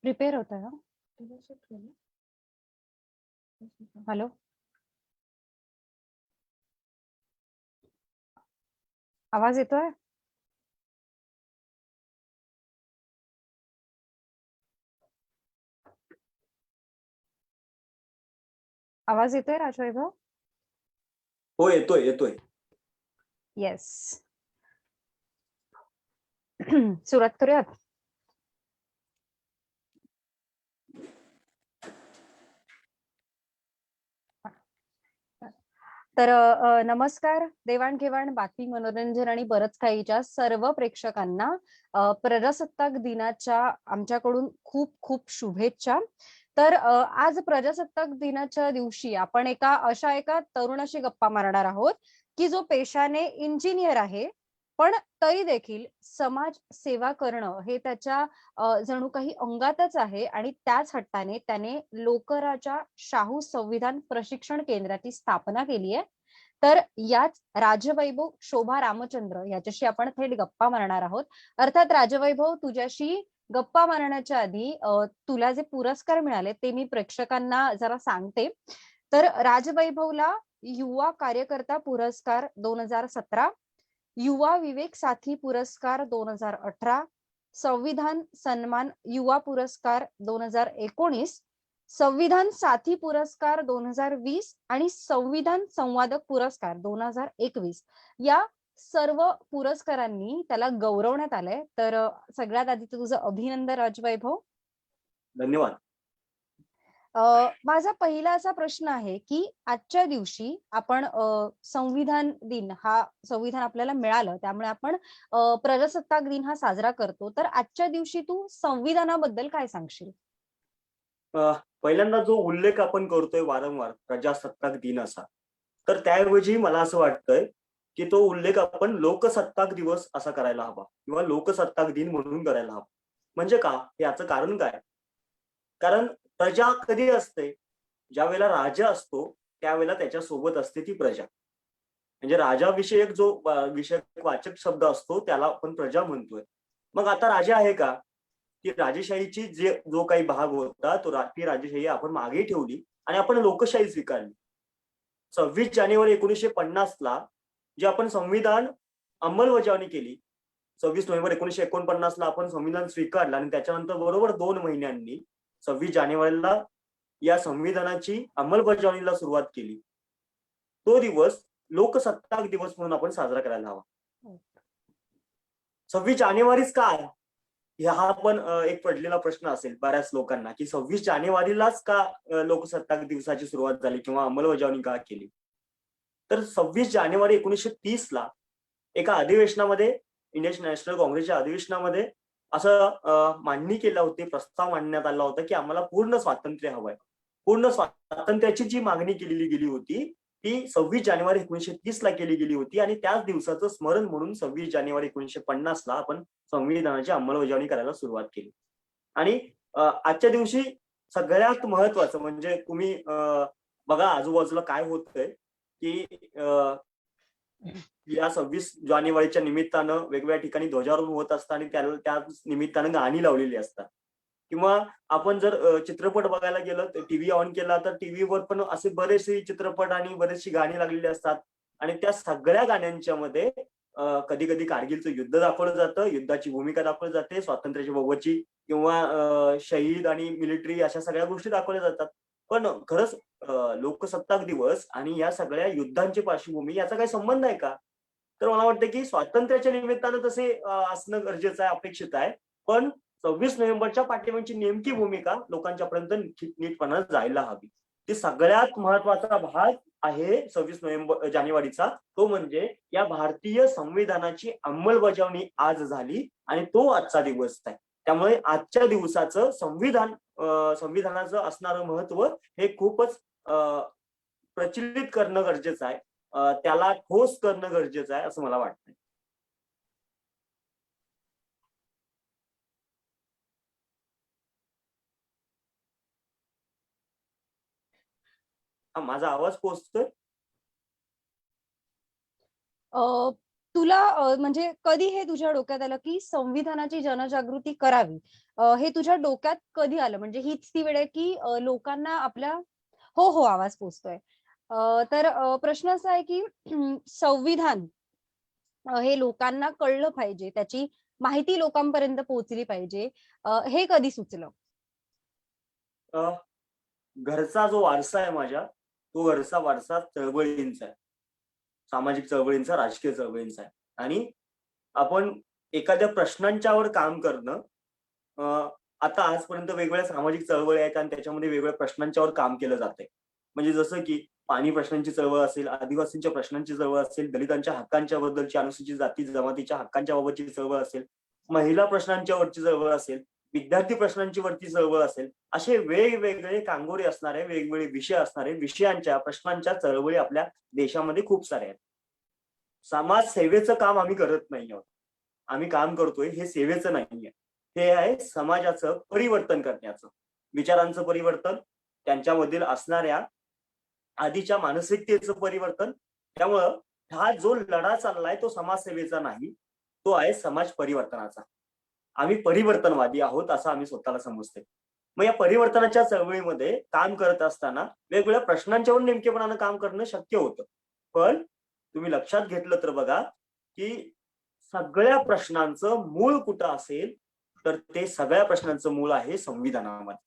Prepare होत आहे. Hello, आवाज येतोय? आवाज येतोय राजवैभव? हो, येतोय येतोय. येस. सुरुवात करूयात. तर नमस्कार, देवाणघेवाण, बातमी, मनोरंजन आणि बरंच काहीच्या सर्व प्रेक्षकांना प्रजासत्ताक दिनाच्या आमच्याकडून खूप खूप शुभेच्छा. तर आज प्रजासत्ताक दिनाच्या दिवशी आपण अशा एका तरुणाशी गप्पा मारणार आहोत की जो पेशाने इंजिनियर आहे, पण तरी देखील समाज सेवा करणं हे त्याच्या जणू काही अंगातच आहे आणि त्याच हट्टाने त्याने लोकराच्या शाहू संविधान प्रशिक्षण केंद्राची स्थापना केली आहे. तर याच राजवैभव शोभा रामचंद्र याच्याशी आपण थेट गप्पा मारणार आहोत. अर्थात राजवैभव, तुझ्याशी गप्पा मारण्याच्या आधी तुला जे पुरस्कार मिळाले ते मी प्रेक्षकांना जरा सांगते. तर राजवैभवला युवा कार्यकर्ता पुरस्कार 2017, युवा विवेक साथी पुरस्कार 2018, संविधान सन्मान युवा पुरस्कार 2019, संविधान साथी पुरस्कार 2020 आणि संविधान संवादक पुरस्कार 2021 या सर्व पुरस्कारांनी त्याला गौरवण्यात आलंय. तर सगळ्यात आधी तुझं अभिनंदन राजवैभव. धन्यवाद. माझा पहिला असा प्रश्न आहे की आजच्या दिवशी आपण संविधान दिन संविधान आपल्याला मिळालं त्यामुळे आपण प्रजासत्ताक दिन हा साजरा करतो. तर आजच्या दिवशी तू संविधानाबद्दल काय सांगशील? पहिल्यांदा जो उल्लेख आपण करतोय वारंवार प्रजासत्ताक दिन असा, तर त्याऐवजी मला असं वाटतंय की तो उल्लेख आपण लोकसत्ताक दिवस असा करायला हवा किंवा लोकसत्ताक दिन म्हणून करायला हवा. म्हणजे का? याचं कारण काय? कारण प्रजा कधी असते? ज्या वेळेला राजा असतो त्यावेळेला त्याच्या सोबत असते ती प्रजा. म्हणजे राजाविषयक जो विषयक वाचक शब्द असतो त्याला आपण प्रजा म्हणतोय. मग आता राजा आहे का? की राजेशाहीची जो काही भाग होता ती राजेशाही आपण मागे ठेवली आणि आपण लोकशाही स्वीकारली. 26 जानेवारी 1950 ला जे आपण संविधान अंमलबजावणी केली, 26 नोव्हेंबर 1949 ला आपण संविधान स्वीकारलं आणि त्याच्यानंतर बरोबर 2 महिन्यांनी 26 जानेवारीला या संविधानाची अंमलबजावणीला सुरुवात केली. तो दिवस लोकसत्ताक दिवस म्हणून आपण साजरा करायला हवा. 26 जानेवारीच का? हा पण एक पडलेला प्रश्न असेल बऱ्याच लोकांना की 26 जानेवारीलाच का लोकसत्ताक दिवसाची सुरुवात झाली किंवा अंमलबजावणी का केली. तर 26 जानेवारी 1930 ला एका अधिवेशनामध्ये, इंडियन नॅशनल काँग्रेसच्या अधिवेशनामध्ये असं मांडणी केला होती, प्रस्ताव मांडण्यात आला होता की आम्हाला पूर्ण स्वातंत्र्य हवंय. पूर्ण स्वातंत्र्याची जी मागणी केलेली गेली होती ती 26 जानेवारी 1930 ला केली गेली होती आणि त्याच दिवसाचं स्मरण म्हणून 26 जानेवारी 1950 ला आपण संविधानाची अंमलबजावणी करायला सुरुवात केली. आणि आजच्या दिवशी सगळ्यात महत्वाचं म्हणजे तुम्ही बघा आजूबाजूला काय होतंय की या 26 जानेवारीच्या निमित्तानं वेगवेगळ्या ठिकाणी ध्वजारोहण होत असतं आणि त्या निमित्तानं गाणी लावलेली असतात. किंवा आपण जर चित्रपट बघायला गेलं तर टीव्ही ऑन केला तर टीव्हीवर पण असे बरेचसे चित्रपट आणि बरेचशी गाणी लागलेली असतात आणि त्या सगळ्या गाण्यांच्या मध्ये कधी कधी कारगिलचं युद्ध दाखवलं जातं, युद्धाची भूमिका दाखवली जाते, स्वातंत्र्याची बाबतची किंवा शहीद आणि मिलिटरी अशा सगळ्या गोष्टी दाखवल्या जातात. पण खरंच लोकसत्ताक दिवस आणि या सगळ्या युद्धांची पार्श्वभूमी याचा काही संबंध आहे का? तर मला वाटतं की स्वातंत्र्याच्या निमित्तानं तसे असणं गरजेचं आहे, अपेक्षित आहे. पण 26 नोव्हेंबरच्या पाठीमागची नेमकी भूमिका लोकांच्या पर्यंत नीटपणानं जायला हवी. ती सगळ्यात महत्वाचा भाग आहे 26 जानेवारीचा, तो म्हणजे या भारतीय संविधानाची अंमलबजावणी आज झाली आणि तो आजचा दिवस आहे. त्यामुळे आजच्या दिवसाचं संविधानाचं असणारं महत्व हे खूपच प्रचलित करणं गरजेचं आहे, त्याला ठोस करणं गरजेचं आहे असं मला वाटतं. माझा आवाज पोहोचतोय? तुला म्हणजे कधी हे तुझ्या डोक्यात आलं की संविधानाची जनजागृती करावी? हे तुझ्या डोक्यात कधी आलं? म्हणजे हीच ती वेळ आहे की लोकांना आपल्या हो, हो, आवाज पोहोचतोय. तर प्रश्न असा आहे की संविधान हे लोकांना कळलं पाहिजे, त्याची माहिती लोकांपर्यंत पोहोचली पाहिजे. हे कधी सुचलं? अ, घरचा जो वारसा आहे माझ्या, तो घरचा वारसा चळवळींचा आहे. सामाजिक चळवळींचा, राजकीय चळवळींचा आहे. आणि आपण एखाद्या प्रश्नांच्यावर काम करणं अ, आता आजपर्यंत वेगवेगळ्या सामाजिक चळवळी आहेत आणि त्याच्यामध्ये वेगवेगळ्या प्रश्नांच्यावर काम केलं जातंय. म्हणजे जसं की पाणी प्रश्नांची चळवळ असेल, आदिवासींच्या प्रश्नांची चळवळ असेल, दलितांच्या हक्कांच्या बद्दलची, अनुसूचित जाती जमातीच्या हक्कांच्या बाबतची चळवळ असेल, महिला प्रश्नांच्या वरची चळवळ असेल, विद्यार्थी प्रश्नांची वरती चळवळ असेल, असे वेगवेगळे कांगोरे असणारे, वेगवेगळे विषय असणारे, विषयांच्या, प्रश्नांच्या चळवळी आपल्या देशामध्ये खूप साऱ्या आहेत. समाज सेवेचं काम आम्ही करत नाही आहोत. आम्ही काम करतोय हे सेवेचं नाहीये. हे आहे समाजाचं परिवर्तन करण्याचं. विचारांचं परिवर्तन, त्यांच्यामधील असणाऱ्या आधीच्या मानसिकतेचं परिवर्तन. त्यामुळं हा जो लढा चाललाय तो समाजसेवेचा नाही, तो आहे समाज परिवर्तनाचा. आम्ही परिवर्तनवादी आहोत असं आम्ही स्वतःला समजतोय. मग या परिवर्तनाच्या चळवळीमध्ये काम करत असताना वेगवेगळ्या प्रश्नांच्यावर नेमकेपणानं काम करणं शक्य होतं. पण तुम्ही लक्षात घेतलं तर बघा, की सगळ्या प्रश्नांचं मूळ कुठं असेल, तर ते सगळ्या प्रश्नांचं मूळ आहे संविधानामध्ये.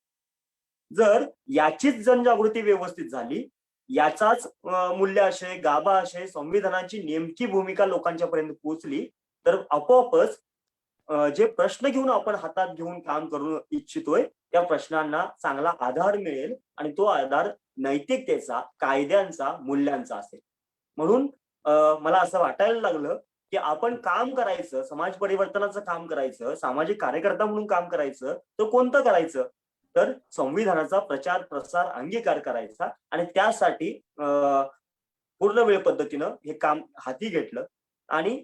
जर याचीच जनजागृती व्यवस्थित झाली, याचाच मूल्याशय, गाभाशय, संविधानाची नेमकी भूमिका लोकांच्यापर्यंत पोहोचली, तर आपोआपच जे प्रश्न घेऊन आपण हातात घेऊन काम करू इच्छितोय, त्या प्रश्नांना चांगला आधार मिळेल आणि तो आधार नैतिकतेचा, कायद्यांचा, मूल्यांचा असेल. म्हणून मला असं वाटायला लागलं, की आपण काम करायचं, समाज परिवर्तनाचं काम करायचं, सामाजिक कार्यकर्ता म्हणून काम करायचं, तर कोणतं करायचं? तर संविधानाचा प्रचार, प्रसार, अंगीकार करायचा आणि त्यासाठी पूर्ण वेळ पद्धतीनं हे काम हाती घेतलं आणि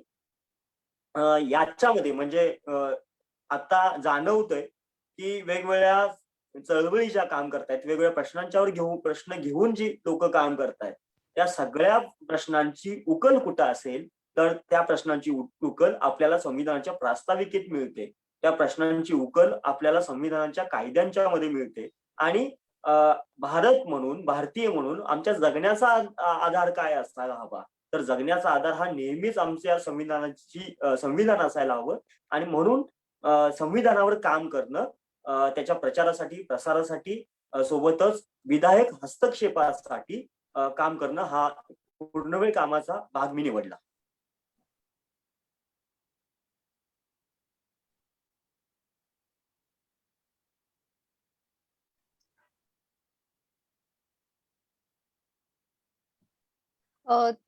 याच्यामध्ये म्हणजे आता जाणवतंय, की वेगवेगळ्या चळवळी ज्या काम करतायत, वेगवेगळ्या प्रश्न घेऊन जी लोकं काम करतायत, त्या सगळ्या प्रश्नांची उकल कुठं असेल, तर त्या प्रश्नांची उकल आपल्याला संविधानाच्या प्रास्ताविकेत मिळते. त्या प्रश्नांची उकल आपल्याला संविधानाच्या कायद्यांच्या मध्ये मिळते आणि अ, भारत म्हणून, भारतीय म्हणून आमच्या जगण्याचा आधार काय असायला हवा? तर जगण्याचा आधार हा नेहमीच आमच्या संविधान असायला हवं आणि म्हणून संविधानावर काम करणं त्याच्या प्रचारासाठी, प्रसारासाठी सोबतच विधायक हस्तक्षेपासाठी काम करणं हा पूर्णवेळ कामाचा भाग मी निवडला.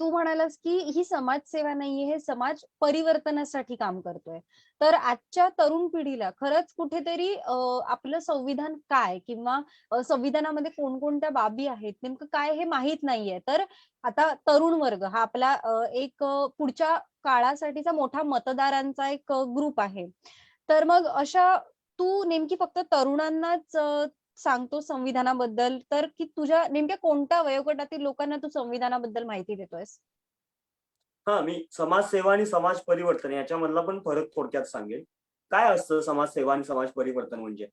तू म्हणालास, की ही समाजसेवा नाहीये, हे समाज परिवर्तनासाठी काम करतोय. तर आजच्या तरुण पिढीला खरंच कुठेतरी आपलं संविधान काय किंवा संविधानामध्ये कोणकोणत्या बाबी आहेत, नेमकं काय हे माहीत नाहीये. तर आता तरुण वर्ग हा आपला एक पुढच्या काळासाठीचा मोठा मतदारांचा एक ग्रुप आहे. तर मग अशा तू नेमकी फक्त तरुणांनाच सांगतो संविधानाबद्दल, तर की तुझ्या नेमक्या कोणत्या वयोगटातील लोकांना तू संविधानाबद्दल माहिती देतोयस? हां, मी समाजसेवा आणि समाज परिवर्तन याच्यामधला पण फरक थोडक्यात सांगेन. काय असतं समाजसेवा आणि समाज परिवर्तन म्हणजे?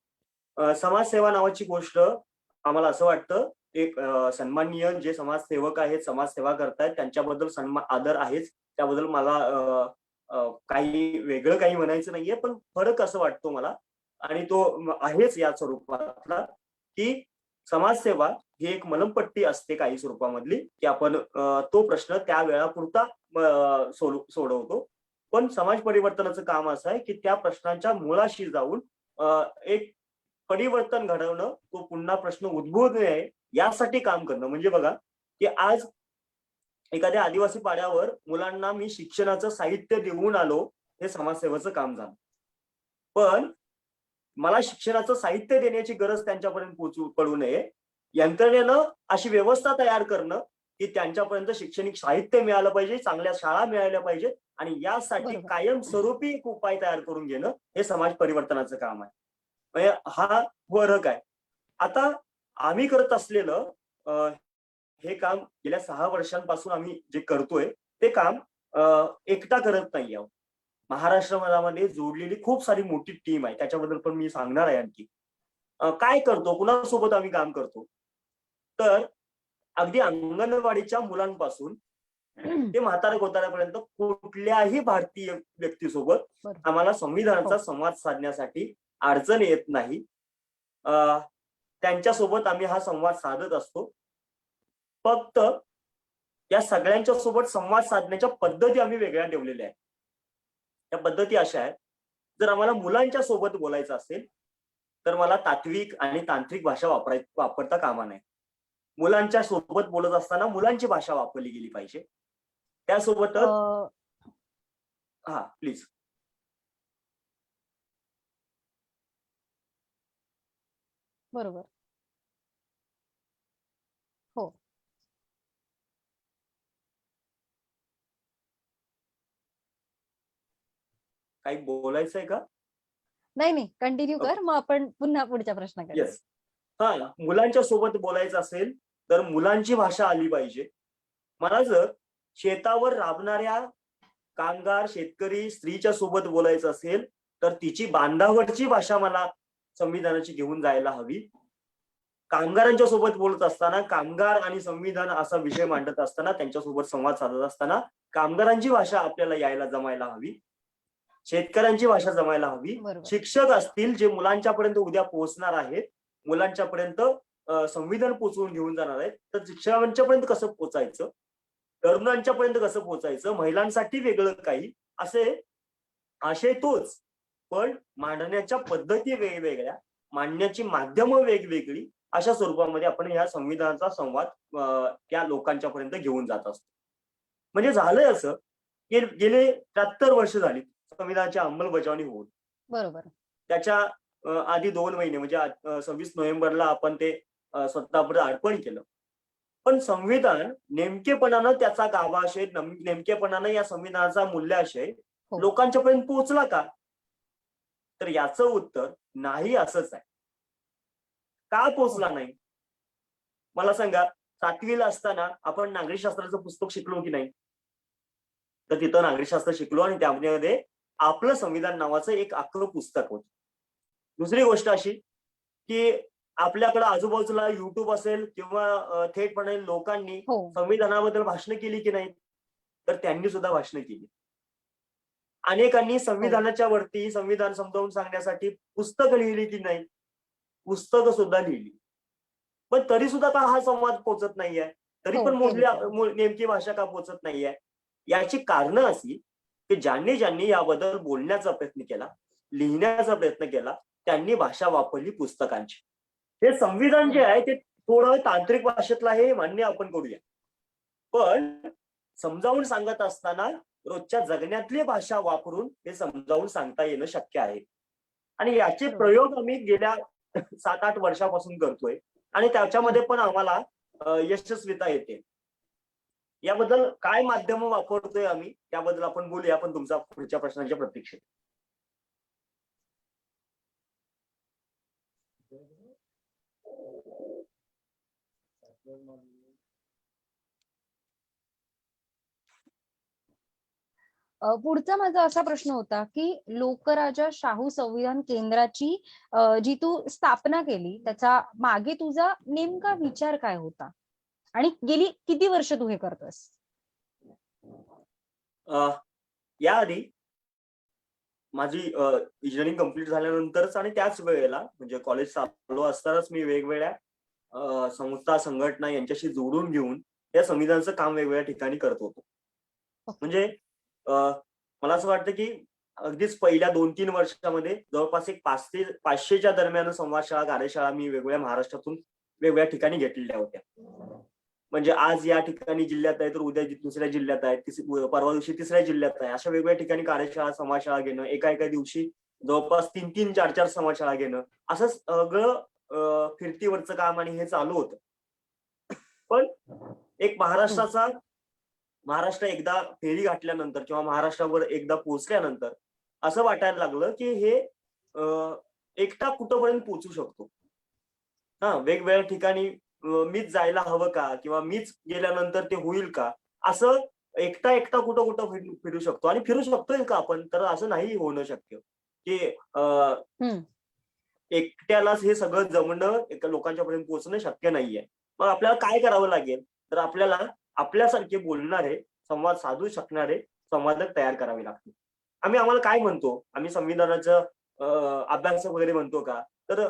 समाजसेवा नावाची गोष्ट आम्हाला असं वाटतं, एक सन्माननीय जे समाजसेवक आहेत, समाजसेवा करतायत त्यांच्याबद्दल आदर आहेच. त्याबद्दल मला काही वेगळं काही म्हणायचं नाहीये, पण फरक असं वाटतो मला आणि तो आहेच या स्वरूपातला, की समाजसेवा ही एक मलमपट्टी असते काही स्वरूपामधली, की आपण तो प्रश्न त्या वेळापुरता सोडवतो. पण समाज परिवर्तनाचं काम असं आहे, की त्या प्रश्नांच्या मुळाशी जाऊन एक परिवर्तन घडवणं, तो पुन्हा प्रश्न उद्भवू नये यासाठी काम करणं. म्हणजे बघा, की आज एखाद्या आदिवासी पाड्यावर मुलांना मी शिक्षणाचं साहित्य देऊन आलो, हे समाजसेवेचं काम झालं. पण मला शिक्षणाचं साहित्य देण्याची गरज त्यांच्यापर्यंत पडू नये. यंत्रणेनं अशी व्यवस्था तयार करणं, की त्यांच्यापर्यंत शैक्षणिक साहित्य मिळालं पाहिजे, चांगल्या शाळा मिळाल्या पाहिजेत आणि यासाठी बरोबर. कायमस्वरूपी एक उपाय तयार करून घेणं, हे समाज परिवर्तनाचं काम आहे. म्हणजे हा फरक आहे. आता आम्ही करत असलेलं हे काम गेल्या 6 वर्षांपासून आम्ही जे करतोय, ते काम एकटा करत नाही आहोत. महाराष्ट्रामध्ये जोडलेली खूप सारी मोठी टीम आहे. त्याच्याबद्दल पण मी सांगणार आहे आणखी. काय करतो, कुणासोबत आम्ही काम करतो? तर अगदी अंगणवाडीच्या मुलांपासून ते म्हाताऱ्या कोताऱ्यापर्यंत कुठल्याही भारतीय व्यक्तीसोबत बरं. आम्हाला संविधानाचा हो. संवाद साधण्यासाठी अडचण येत नाही. अ, त्यांच्यासोबत आम्ही हा संवाद साधत असतो. फक्त या सगळ्यांच्या सोबत संवाद साधण्याच्या पद्धती आम्ही वेगळ्या ठेवलेल्या आहेत. त्या पद्धती अशा आहेत, जर आम्हाला मुलांच्या सोबत बोलायचं असेल, तर मला तात्विक आणि तांत्रिक भाषा वापरता कामा नये. मुलांच्या सोबत बोलत असताना मुलांची भाषा वापरली गेली पाहिजे. त्यासोबतच अ, हां, प्लीज. बरोबर. हो. काही बोलायचंय का? नाही, नाही. कंटिन्यू कर. ओके. मग आपण पुन्हा पुढच्या प्रश्नाकडे वळू. येस. हां, मुलांच्या सोबत बोलायचं असेल, तर मुलांची भाषा आली पाहिजे. मला जर शेतावर राबणाऱ्या कामगार, शेतकरी, स्त्रीच्या सोबत बोलायचं असेल, तर तिची बांधावरची भाषा मला संविधानाची घेऊन जायला हवी. कामगारांच्या सोबत बोलत असताना, कामगार आणि संविधान असा विषय मांडत असताना, त्यांच्यासोबत संवाद साधत असताना, कामगारांची भाषा आपल्याला जमायला हवी. शेतकऱ्यांची भाषा जमायला हवी. बरोबर. शिक्षक असतील जे मुलांच्या पर्यंत उद्या पोहोचणार आहेत, मुलांच्या पर्यंत संविधान पोहोचवून घेऊन जाणार आहेत, तर शिक्षकांच्या पर्यंत कसं पोहोचायचं, तरुणांच्या पर्यंत कसं पोहोचायचं, महिलांसाठी वेगळं काही, असे आशय तोच, पण मांडण्याच्या पद्धती वेगवेगळ्या, मांडण्याची माध्यमं वेगवेगळी, अशा स्वरूपामध्ये आपण या संविधानाचा संवाद त्या लोकांच्या पर्यंत घेऊन जात असतो. म्हणजे झालंय असं, की गेले 73 वर्ष झाली संविधानाची अंमलबजावणी होऊन. बरोबर. त्याच्या आधी 2 महिने म्हणजे 26 नोव्हेंबरला आपण ते स्वतःवर अर्पण केलं. पण संविधान नेमकेपणानं त्याचा गाभाशय नेमकेपणानं या संविधानाचा मूल्याशय हो. लोकांच्यापर्यंत पोहोचला का? तर याचं उत्तर नाही असंच आहे. का हो. पोहोचला नाही? मला सांगा, 7वी असताना आपण नागरिकशास्त्राचं पुस्तक शिकलो की नाही? तर तिथं नागरिकशास्त्र शिकलो आणि त्यामध्ये आपलं संविधान नावाचं एक अख्खं पुस्तक होतं. दुसरी गोष्ट अशी, की आपल्याकडे आजूबाजूला YouTube असेल किंवा थेटपणे लोकांनी हो. संविधानाबद्दल भाषणं केली की नाही? तर त्यांनी सुद्धा भाषणं केली. अनेकांनी हो. संविधानाच्या वरती संविधान समजावून सांगण्यासाठी पुस्तकं लिहिली की नाही? पुस्तकं सुद्धा लिहिली. पण तरी सुद्धा का हा संवाद पोहोचत नाहीये? तरी हो. पण ते विचारायचं. नेमकी भाषा का पोहोचत नाहीये? याची कारणं अशी, की ज्यांनी याबद्दल बोलण्याचा प्रयत्न केला, लिहिण्याचा प्रयत्न केला, त्यांनी भाषा वापरली पुस्तकांची. हे संविधान जे बरोबर. आहे ते थोडं तांत्रिक भाषेतलं आहे, हे मान्य आपण करूया. पण समजावून सांगत असताना रोजच्या जगण्यातली भाषा वापरून हे समजावून सांगता येणं शक्य आहे. आणि याचे बरोबर. प्रयोग आम्ही गेल्या 7-8 वर्षापासून करतोय आणि हं. त्याच्यामध्ये पण आम्हाला यशस्वीता येते. याबद्दल काय माध्यम वापरतोय आम्ही, त्याबद्दल आपण बोलूया, पण तुमच्या पुढच्या प्रश्नांच्या प्रतीक्षेत. पुढचा माझा असा प्रश्न होता, की लोकराजा शाहू संविधान केंद्राची जी तू स्थापना केली, त्याचा मागे तुझा नेमका विचार काय होता? आणि गेली किती वर्ष तू हे करतोयस? अ, याआधी माझी इंजिनिअरिंग कंप्लीट झाल्यानंतरच आणि त्याच वेळेला म्हणजे कॉलेज चालू असतानाच मी वेगवेगळ्या संस्था, संघटना यांच्याशी जोडून घेऊन या संविधानाचं काम वेगवेगळ्या ठिकाणी करत होतो. ओके. म्हणजे अ, मला असं वाटतं की अगदीच पहिल्या 2-3 वर्षामध्ये जवळपास एक 5 ते 500च्या दरम्यान संवादशाळा, कार्यशाळा मी वेगवेगळ्या महाराष्ट्रातून वेगवेगळ्या ठिकाणी घेतलेल्या होत्या. म्हणजे आज या ठिकाणी जिल्ह्यात आहे, तर उद्या दुसऱ्या जिल्ह्यात आहे, परवा दिवशी तिसऱ्या जिल्ह्यात आहे. अशा वेगवेगळ्या ठिकाणी कार्यशाळा, समाजशाळा घेणं, एका दिवशी जवळपास 3-3, 4-4 समाजशाळा घेणं, असं सगळं फिरतीवरचं काम आणि हे चालू होतं. पण एक हं. महाराष्ट्र एकदा फेरी गाठल्यानंतर किंवा महाराष्ट्रावर एकदा पोहोचल्यानंतर असं वाटायला लागलं, की हे एकटा कुठपर्यंत पोहोचू शकतो. हां, वेगवेगळ्या ठिकाणी मीच जायला हवं का? किंवा मीच गेल्यानंतर ते होईल का? असं एकटा एकटा कुठं कुठं फिरू शकतो आणि फिरू शकतोय का आपण? तर असं नाही होणं शक्य की हं. एकट्यालाच हे सगळं जमणं, एका लोकांच्या पर्यंत पोहोचणं शक्य नाहीये. मग आपल्याला काय करावं लागेल? तर आपल्याला आपल्यासारखे बोलणारे, संवाद साधू शकणारे संवादक तयार करावे लागतील. आम्हाला काय म्हणतो? आम्ही संविधानाचं अभ्यासक वगैरे म्हणतो का? तर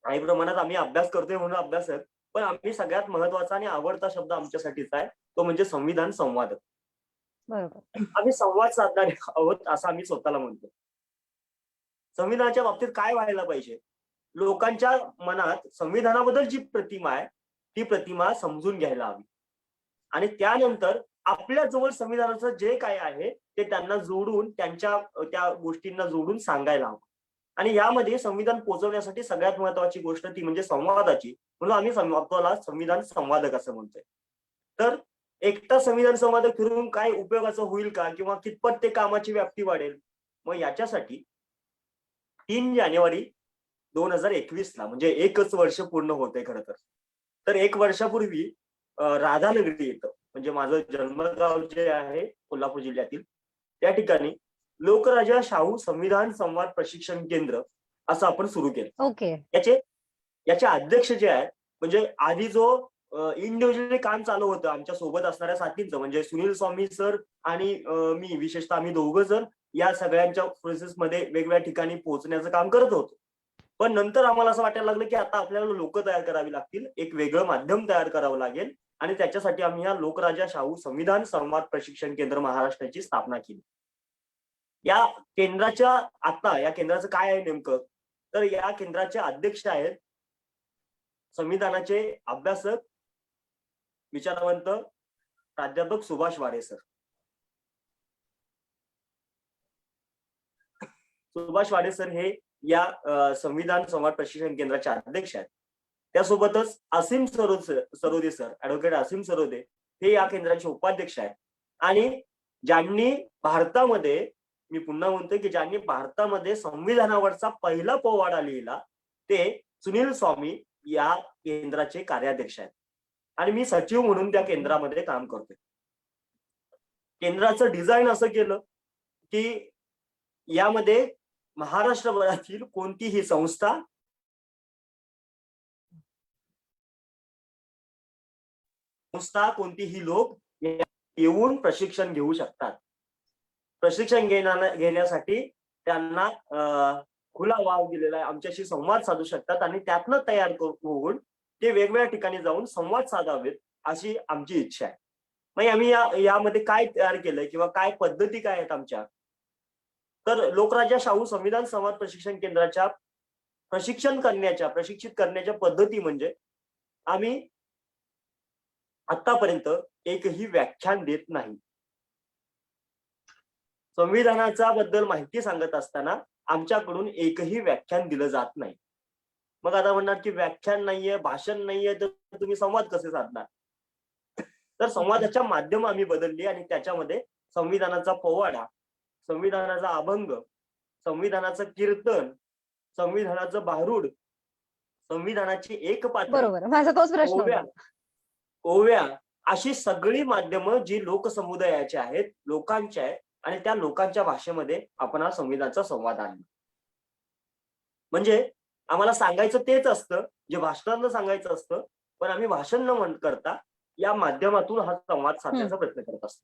काही प्रमाणात आम्ही अभ्यास करतोय म्हणून अभ्यासक, पण आम्ही सगळ्यात महत्त्वाचा आणि आवडता शब्द आमच्यासाठीचा आहे, तो म्हणजे संविधान संवादक. बरोबर. आम्ही संवाद साधणारे आहोत असं आम्ही स्वतःला म्हणतो. संविधानाच्या बाबतीत काय व्हायला पाहिजे? लोकांच्या मनात संविधानाबद्दल जी प्रतिमा आहे, ती प्रतिमा समजून घ्यायला हवी. आणि त्यानंतर आपल्या जवळ संविधानाचं जे काही आहे, ते त्यांना जोडून त्यांच्या त्या गोष्टींना जोडून सांगायला हवं. आणि यामध्ये संविधान पोहोचवण्यासाठी सगळ्यात महत्त्वाची गोष्ट ती म्हणजे संवादाची. म्हणून आम्ही स्वतःला संविधान संवादक असं म्हणतोय. तर एकटा संविधान संवादक फिरून काय उपयोगाचं होईल का? किंवा कितपत ते कामाची व्याप्ती वाढेल? मग याच्यासाठी 3 जानेवारी 2021 ला म्हणजे 1च वर्ष पूर्ण होतंय खरं तर. तर 1 वर्षापूर्वी राधानगरी येतं म्हणजे माझं जन्मगाव जे आहे कोल्हापूर जिल्ह्यातील, त्या ठिकाणी लोकराजा शाहू संविधान संवाद प्रशिक्षण केंद्र असं आपण सुरू केलं. ओके. याचे याचे अध्यक्ष जे आहेत म्हणजे आधी जो इंडिव्हिज्युअली काम चालू होतं आमच्या सोबत असणाऱ्या साथींचं म्हणजे सुनील स्वामी सर आणि मी विशेषतः आम्ही दोघं जण या सगळ्यांच्या प्रोसेसमध्ये वेगवेगळ्या ठिकाणी पोहोचण्याचं काम करत होतो. पण नंतर आम्हाला असं वाटायला लागलं, की आता आपल्याला लोकं तयार करावी लागतील. एक वेगळं माध्यम तयार करावं लागेल आणि त्याच्यासाठी आम्ही या लोकराजा शाहू संविधान संवाद प्रशिक्षण केंद्र महाराष्ट्राची स्थापना केली. या या केंद्राचं काय आहे नेमकं? तर या केंद्राचे अध्यक्ष आहेत संविधानाचे अभ्यासक, विचारवंत प्राध्यापक सुभाष वाडे सर. सुभाष वाडे सर हे या संविधान संवाद प्रशिक्षण केंद्राचे अध्यक्ष आहेत. त्यासोबतच असीम सरोदे सर, ऍडव्होकेट असीम सरोदे हे या केंद्राचे उपाध्यक्ष आहेत. आणि ज्यांनी भारतामध्ये, मी पुन्हा म्हणतोय की ज्यांनी भारतामध्ये संविधानावरचा पहिला पोवाडा लिहिला, ते सुनील स्वामी या केंद्राचे कार्याध्यक्ष आहेत. आणि मी सचिव म्हणून त्या केंद्रामध्ये काम करतोय. केंद्राचं डिझाईन असं केलं की यामध्ये महाराष्ट्रभरातील कोणतीही संस्था कोणतीही लोक येऊन प्रशिक्षण घेऊ शकतात. प्रशिक्षण घेण्यासाठी त्यांना खुला वाव दिलेला आहे. आमच्याशी संवाद साधू शकतात आणि त्यातनं तयार होऊन ते वेगवेगळ्या ठिकाणी जाऊन संवाद साधावेत अशी आमची इच्छा आहे. मग आम्ही यामध्ये काय तयार केलंय किंवा काय पद्धती काय आहेत आमच्या? तर लोकराजा शाहू संविधान संवाद प्रशिक्षण केंद्राच्या प्रशिक्षित करण्याच्या पद्धती म्हणजे आम्ही आतापर्यंत एकही व्याख्यान देत नाही. संविधानाचा बद्दल माहिती सांगत असताना आमच्याकडून एकही व्याख्यान दिलं जात नाही. मग आता म्हणणार की व्याख्यान नाहीये, भाषण नाहीये, तर तुम्ही संवाद कसे साधणार? तर संवादाच्या माध्यम आम्ही बदलली आणि त्याच्यामध्ये संविधानाचा पोवाडा, संविधानाचा अभंग, संविधानाचं कीर्तन, संविधानाचं भारुड, संविधानाची एकपात्री, बरोबर. माझा तोच प्रश्न ओव्या होता. ओव्या अशी सगळी माध्यमं जी लोकसमुदायाची आहेत, लोकांची आहेत आणि त्या लोकांच्या भाषेमध्ये आपण हा संविधानाचा संवाद आणला. म्हणजे आम्हाला सांगायचं तेच असतं, जे भाषणातनं सांगायचं असतं, पण आम्ही भाषण न करता या माध्यमातून हा संवाद हं. साधण्याचा प्रयत्न करत असतो.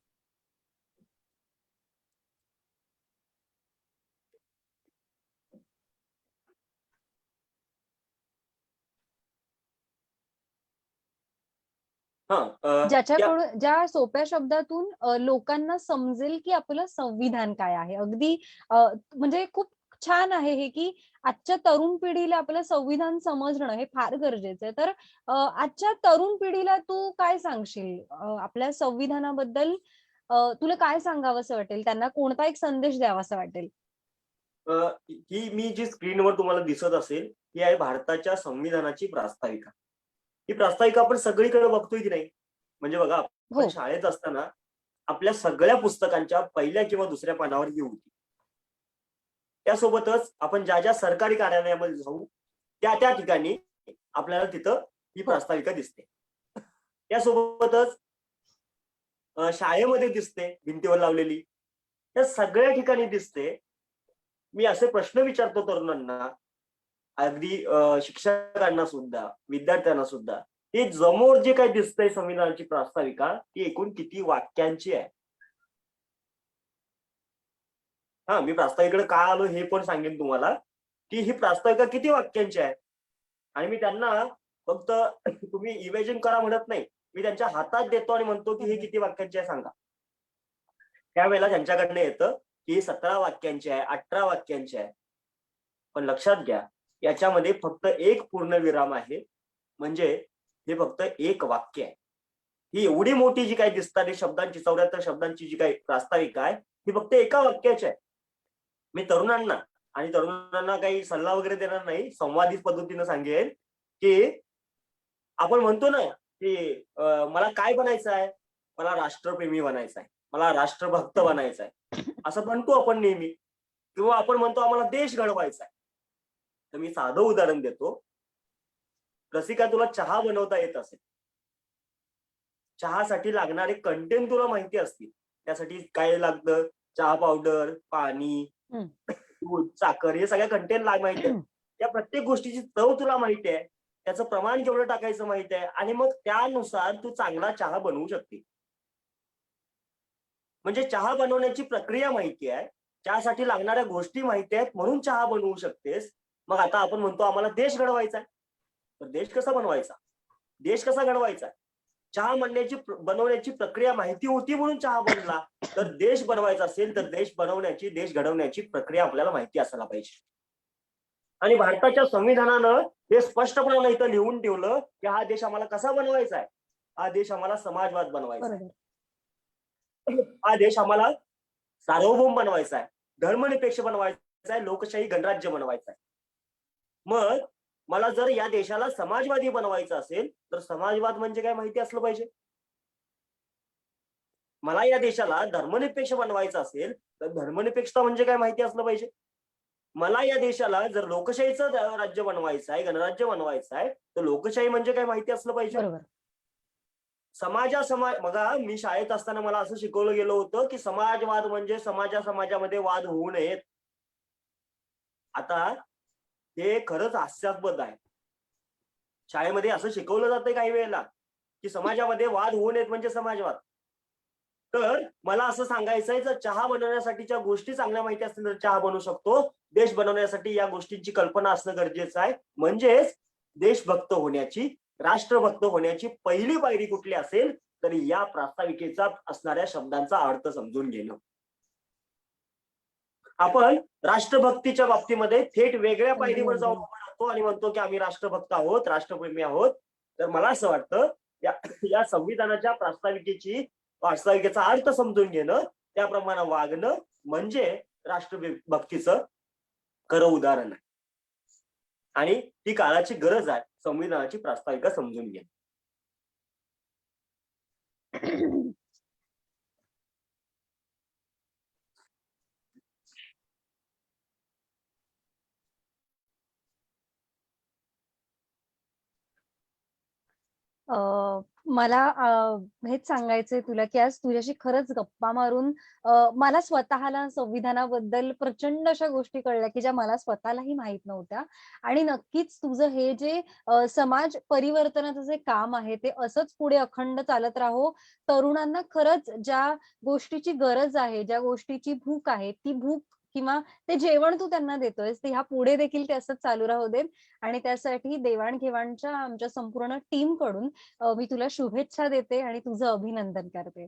हां, त्या ज्याच्याकडून ज्या सोप्या शब्दातून लोकांना समजेल की आपलं संविधान काय आहे. अगदी म्हणजे खूप छान आहे हे, की आजच्या तरुण पिढीला आपलं संविधान समजणं हे फार गरजेचं आहे. तर आजच्या तरुण पिढीला तू काय सांगशील? आपल्या संविधानाबद्दल तुला काय सांगावसं वाटेल? त्यांना कोणता एक संदेश द्यावासा वाटेल? ही मी जी स्क्रीनवर तुम्हाला दिसत असेल, ही आहे भारताच्या संविधानाची प्रास्ताविका. ही प्रास्ताविका आपण सगळीकडे बघतोय की नाही? म्हणजे बघा, आपण हो. शाळेत असताना आपल्या सगळ्या पुस्तकांच्या पहिल्या किंवा दुसऱ्या पानावर ही होती. त्यासोबतच आपण ज्या सरकारी कार्यालयामध्ये जाऊ, त्या ठिकाणी आपल्याला तिथं ही हो. प्रास्ताविका दिसते. त्यासोबतच शाळेमध्ये दिसते भिंतीवर लावलेली, त्या सगळ्या ठिकाणी दिसते. मी असे प्रश्न विचारतो तरुणांना, अगदी शिक्षकांना सुद्धा, विद्यार्थ्यांना सुद्धा, हे समोर जे काही दिसतंय संविधानाची प्रास्ताविका, ती एकूण किती वाक्यांची आहे? हा, मी प्रास्ताविकेकडे का आलो हे पण सांगेन तुम्हाला, की ही प्रास्ताविका किती वाक्यांची आहे. आणि मी त्यांना फक्त तुम्ही इमॅजिन करा म्हणत नाही. मी त्यांच्या हातात देतो आणि म्हणतो, की हे बरोबर. किती वाक्यांची आहे सांगा. त्यावेळेला त्यांच्याकडनं येतं, की ही 17 वाक्यांची आहे, 18 वाक्यांची आहे. पण लक्षात घ्या, याच्यामध्ये फक्त एक पूर्णविराम आहे. म्हणजे हे फक्त एक वाक्य आहे. ही एवढी मोठी जी काही दिसणारी शब्दांची 74 शब्दांची जी काही प्रास्ताविका आहे, ही फक्त एका वाक्याची आहे. मी तरुणांना काही सल्ला वगैरे देणार नाही. संवादित पद्धतीनं सांगेन, की आपण म्हणतो ना, की मला काय बनायचं आहे? मला राष्ट्रप्रेमी बनायचं आहे. मला राष्ट्रभक्त बनायचं आहे. असं म्हणतो आपण नेहमी. किंवा आपण म्हणतो आम्हाला देश घडवायचा आहे. तर मी साधं उदाहरण देतो. रसिका, तुला चहा बनवता येत असेल. चहासाठी लागणारे कंटेन तुला माहिती असतील. त्यासाठी काय लागतं? चहा पावडर, पाणी, हं. दूध, साखर हे सगळ्या कंटेन माहिती आहेत. या प्रत्येक गोष्टीची चव तुला माहिती आहे. त्याचं प्रमाण केवढं टाकायचं माहिती आहे आणि मग त्यानुसार तू चांगला चहा बनवू शकते. म्हणजे चहा बनवण्याची प्रक्रिया माहिती आहे. चहासाठी लागणाऱ्या गोष्टी माहिती आहेत म्हणून चहा बनवू शकतेस. मग आता आपण म्हणतो आम्हाला देश घडवायचा आहे. तर देश कसा बनवायचा? देश कसा घडवायचा? चहा बनवण्याची प्रक्रिया माहिती होती म्हणून चहा बनला. तर देश बनवायचा असेल तर देश घडवण्याची प्रक्रिया आपल्याला माहिती असायला पाहिजे. आणि भारताच्या संविधानानं हे स्पष्टपणे इथं लिहून ठेवलं, की हा देश आम्हाला कसा बनवायचा आहे? हा देश आम्हाला समाजवाद बनवायचा आहे. बरोबर. हा देश आम्हाला सार्वभौम बनवायचा आहे, धर्मनिरपेक्ष बनवायचा आहे, लोकशाही गणराज्य बनवायचा आहे. मग मला जर या देशाला समाजवादी बनवायचं असेल, तर समाजवाद म्हणजे काय माहिती असलं पाहिजे. मला या देशाला धर्मनिरपेक्ष बनवायचं असेल, तर धर्मनिरपेक्षता म्हणजे काय माहिती असलं पाहिजे. मला या देशाला जर लोकशाहीचं राज्य बनवायचं आहे, गणराज्य बनवायचं आहे, तर लोकशाही म्हणजे काय माहिती असलं पाहिजे. बरोबर. बघा, मी शाळेत असताना मला असं शिकवलं गेलं होतं, की समाजवाद म्हणजे समाजामध्ये वाद होऊ नयेत. आता हे खरंच हास्यास्पद आहे. शाळेमध्ये असं शिकवलं जातंय काही वेळेला, की समाजामध्ये वाद होऊ नयेत म्हणजे समाजवाद. तर मला असं सांगायचंय, जर चहा बनवण्यासाठीच्या गोष्टी चांगल्या माहिती असतील तर चहा बनवू शकतो. देश बनवण्यासाठी या गोष्टींची कल्पना असणं गरजेचं आहे. म्हणजेच देशभक्त होण्याची, राष्ट्रभक्त होण्याची पहिली पायरी कुठली असेल, तर या प्रास्ताविकेचा असणाऱ्या शब्दांचा अर्थ समजून घेणं. आपण राष्ट्रभक्तीच्या बाबतीमध्ये थेट वेगळ्या अगदी, पायरीवर जाऊन अगदी. उभं राहतो आणि म्हणतो, की आम्ही राष्ट्रभक्त आहोत, राष्ट्रप्रेमी आहोत. तर मला असं वाटतं, या या संविधानाच्या प्रास्ताविकेचा अर्थ समजून घेणं, त्याप्रमाणे वागणं म्हणजे राष्ट्रभक्तीचं खरं उदाहरण आहे. आणि ती काळाची गरज आहे, संविधानाची प्रास्ताविका समजून घेणं. अ, मला हेच सांगायचंय तुला, की आज तुझ्याशी खरंच गप्पा मारून मला स्वतःला संविधानाबद्दल प्रचंड अशा गोष्टी कळल्या, की ज्या मला स्वतःलाही माहीत नव्हत्या. आणि नक्कीच तुझं हे जे समाज परिवर्तनाचं जे काम आहे, ते असंच पुढे अखंड चालत राहो. तरुणांना खरंच ज्या गोष्टीची गरज आहे, ज्या गोष्टीची भूक आहे, ती भूक किंवा ते जेवण तू त्यांना देतोयस, ते ह्यापुढे देखील ते असंच चालू राहू दे. आणि त्यासाठी देवाण-घेवाणच्या आमच्या संपूर्ण टीमकडून मी तुला शुभेच्छा देते आणि तुझं अभिनंदन करते.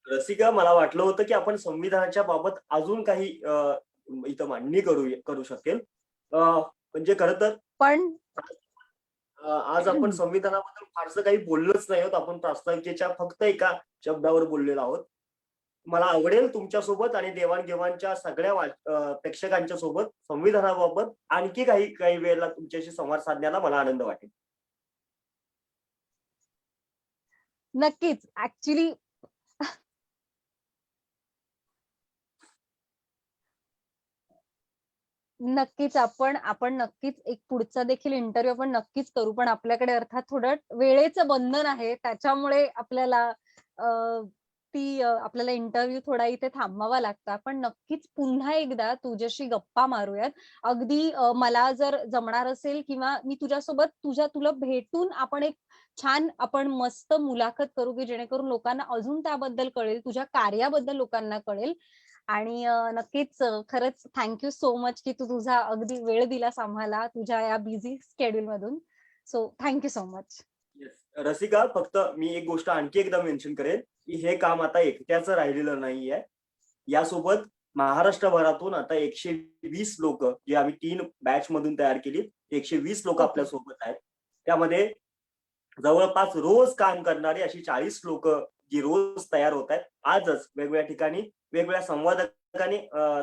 रसिका, मला वाटलं होतं, की आपण संविधानाच्या बाबत अजून काही इथं मांडणी करू शकेल. म्हणजे खरं तर पण आज आपण संविधानाबद्दल फारसं काही बोललोच नाही आहोत. आपण प्रास्ताविकेच्या फक्त एका शब्दावर बोललेलो आहोत. मला आवडेल तुमच्यासोबत आणि देवाण-घेवाणच्या सगळ्या प्रेक्षकांच्या सोबत संविधानाबाबत आणखी काही काही वेळेला तुमच्याशी संवाद साधण्याला मला आनंद वाटेल. नक्कीच ॲक्चुअली नक्कीच आपण आपण नक्कीच एक पुढचा देखील इंटरव्ह्यू आपण नक्कीच करू. पण आपल्याकडे अर्थात थोडं वेळेचं बंधन आहे. त्याच्यामुळे आपल्याला आपल्याला इंटरव्ह्यू थोडा इथे थांबवावा लागता. पण नक्कीच पुन्हा एकदा तुझ्याशी गप्पा मारूयात. अगदी मला जर जमणार असेल किंवा मी तुझ्यासोबत तुला भेटून आपण मस्त मुलाखत करू, की जेणेकरून लोकांना अजून त्याबद्दल कळेल, तुझ्या कार्याबद्दल लोकांना कळेल. आणि नक्कीच खरंच थँक सो मच, की तू तुझा अगदी वेळ दिलास आम्हाला तुझ्या या बिझी शेड्यूल मधून. So thank so much. Yes. Rasika, फक्त मी एक गोष्ट आणखी एकदा मेन्शन करेन, की हे काम आता एकट्याचं राहिलेलं नाहीये. यासोबत महाराष्ट्रभरातून आता 120 लोक, जे आम्ही 3 बॅच मधून तयार केली, 120 लोक ओके. आपल्या सोबत आहेत. त्यामध्ये जवळपास रोज काम करणारी अशी 40 लोक जी रोज तयार होत आहेत. आजच वेगवेगळ्या ठिकाणी वेगवेगळ्या संवादकांनी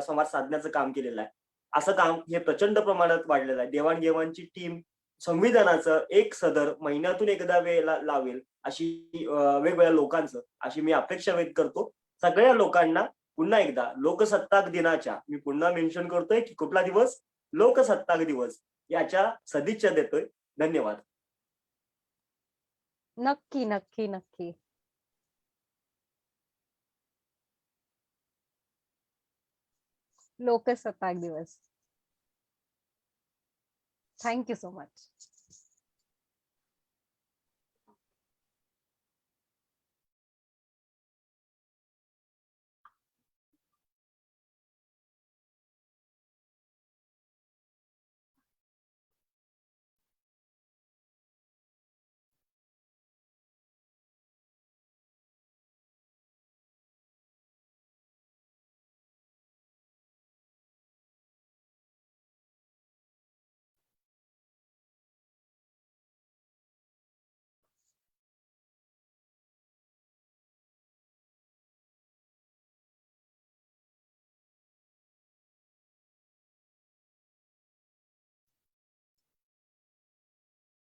संवाद साधण्याचं काम केलेलं आहे. असं काम हे प्रचंड प्रमाणात वाढलेलं आहे. देवाणघेवाणची टीम संविधानाचं एक सदर महिन्यातून एकदा वेळेला लावेल अशी वेगवेगळ्या लोकांचं अशी मी अपेक्षा व्यक्त करतो. सगळ्या लोकांना पुन्हा एकदा लोकसत्ताक दिनाच्या, मी पुन्हा मेन्शन करतोय की कुठला दिवस, लोकसत्ताक दिवस, याच्या सदिच्छा देतोय. धन्यवाद. नक्की, नक्की, नक्की. लोकसत्ताक दिवस. Thank so much.